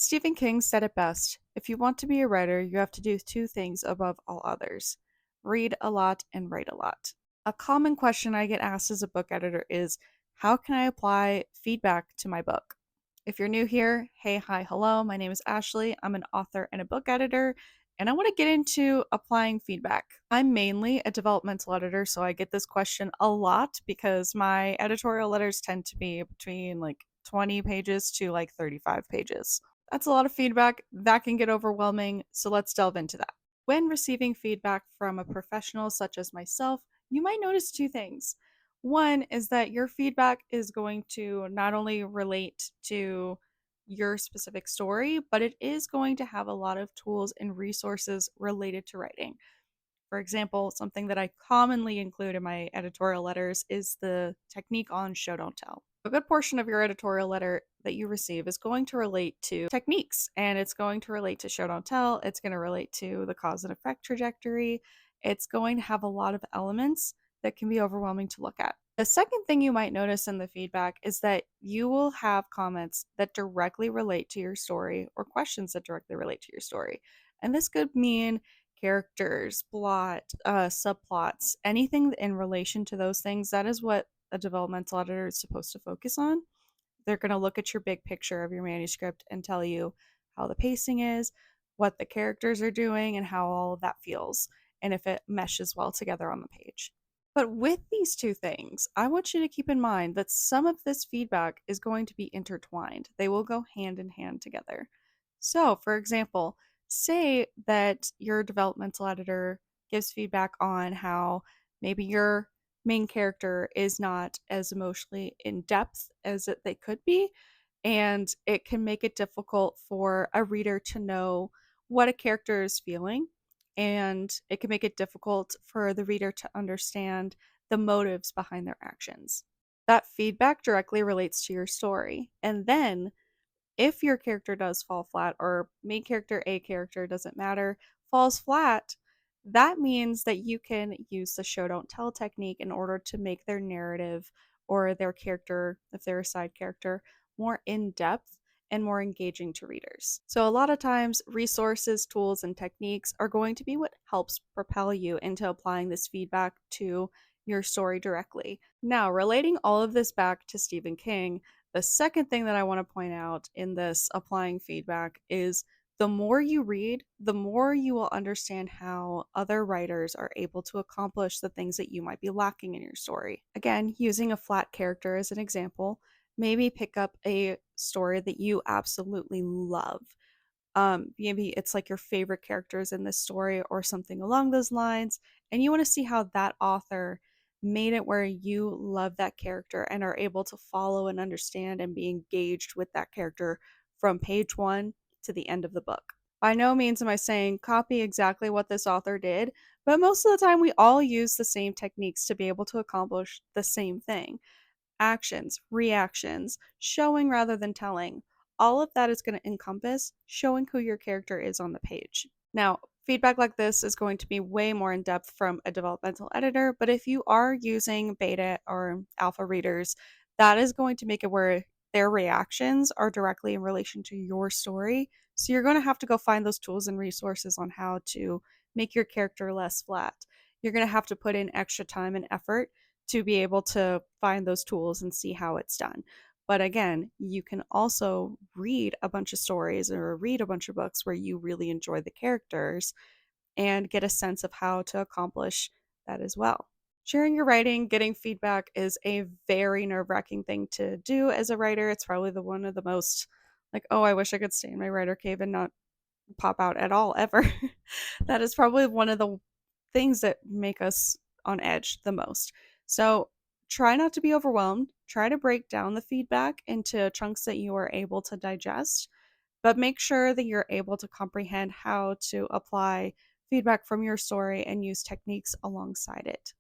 Stephen King said it best: if you want to be a writer, you have to do two things above all others: read a lot and write a lot. A common question I get asked as a book editor is, how can I apply feedback to my book? If you're new here, hey, hi, hello, my name is Ashley. I'm an author and a book editor, and I want to get into applying feedback. I'm mainly a developmental editor, so I get this question a lot because my editorial letters tend to be between 20 pages to 35 pages. That's a lot of feedback. That can get overwhelming, so let's delve into that. When receiving feedback from a professional such as myself, you might notice two things. One is that your feedback is going to not only relate to your specific story, but it is going to have a lot of tools and resources related to writing. For example, something that I commonly include in my editorial letters is the technique on show don't tell. A good portion of your editorial letter that you receive is going to relate to techniques, and it's going to relate to show don't tell. It's going to relate to the cause and effect trajectory. It's going to have a lot of elements that can be overwhelming to look at. The second thing you might notice in the feedback is that you will have comments that directly relate to your story or questions that directly relate to your story. And this could mean characters, plot, subplots, anything in relation to those things. That is what a developmental editor is supposed to focus on. They're going to look at your big picture of your manuscript and tell you how the pacing is, what the characters are doing, and how all of that feels, and if it meshes well together on the page. But with these two things, I want you to keep in mind that some of this feedback is going to be intertwined. They will go hand in hand together. So, for example, say that your developmental editor gives feedback on how maybe your main character is not as emotionally in depth as they could be, and it can make it difficult for a reader to know what a character is feeling, and it can make it difficult for the reader to understand the motives behind their actions. That feedback directly relates to your story, and then if your character does fall flat, or main character, A character, doesn't matter, falls flat, that means that you can use the show don't tell technique in order to make their narrative or their character, if they're a side character, more in depth and more engaging to readers. So, a lot of times, resources, tools, and techniques are going to be what helps propel you into applying this feedback to your story directly. Now, relating all of this back to Stephen King, the second thing that I want to point out in this applying feedback is the more you read, the more you will understand how other writers are able to accomplish the things that you might be lacking in your story. Again, using a flat character as an example, maybe pick up a story that you absolutely love. Maybe it's like your favorite characters in this story or something along those lines, and you want to see how that author made it where you love that character and are able to follow and understand and be engaged with that character from page one to the end of the book. By no means am I saying copy exactly what this author did, but most of the time we all use the same techniques to be able to accomplish the same thing: actions, reactions, showing rather than telling. All of that is going to encompass showing who your character is on the page. Now, feedback like this is going to be way more in depth from a developmental editor, but if you are using beta or alpha readers, that is going to make it where their reactions are directly in relation to your story. So you're going to have to go find those tools and resources on how to make your character less flat. You're going to have to put in extra time and effort to be able to find those tools and see how it's done. But again, you can also read a bunch of stories or read a bunch of books where you really enjoy the characters and get a sense of how to accomplish that as well. Sharing your writing, getting feedback is a very nerve-wracking thing to do as a writer. It's probably the one of the most like, oh, I wish I could stay in my writer cave and not pop out at all ever. That is probably one of the things that make us on edge the most. So try not to be overwhelmed. Try to break down the feedback into chunks that you are able to digest, but make sure that you're able to comprehend how to apply feedback from your story and use techniques alongside it.